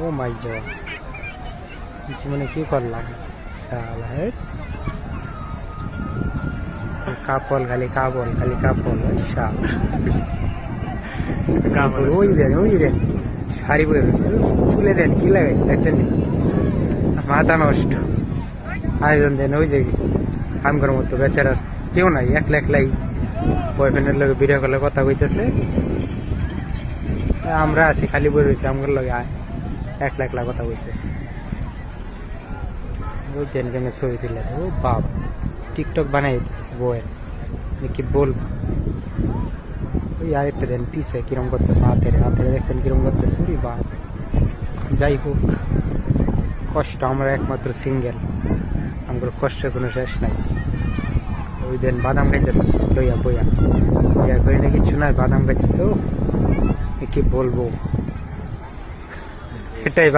ও মাই god, জীবনে কি করলাম শালা হে। কাপল খালি কাপল খালি কাপল শালা। ওই দেন শাড়ি পরে রয়েছে, চুলে দেন কি লাগাইছে দেখছেন, মাথা নষ্ট। আয়োজন দেন ওই যে আমগর মতো বেচারা কেউ নাই, একলা একলাই বয়ফ্রেন্ডের লগে ভিডিও কলে কথা কইতেছে। আমরা আছি খালি বই রয়েছে আমগর লগে একলা একলা কথা কইতেছে। ওই দেন কেমন ছবি তুলে, ও বাপ টিকটক বানাই দিতেছে বইয়ের, কি বলবো। ওই আরেকটা দেন পিছে কিরম করতেছে, হাতের দেখছেন কিরম করতেছে। ওই বাপ, যাই হোক কষ্ট, আমরা একমাত্র সিঙ্গেল, আমার কষ্টের কোনো শেষ নাই। ওই দেন বাদাম খাইতেছে লইয়া বইয়া বইয়া করে না, কিছু নাই, বাদাম খাইতেছে। ও কি বলবো, এটাই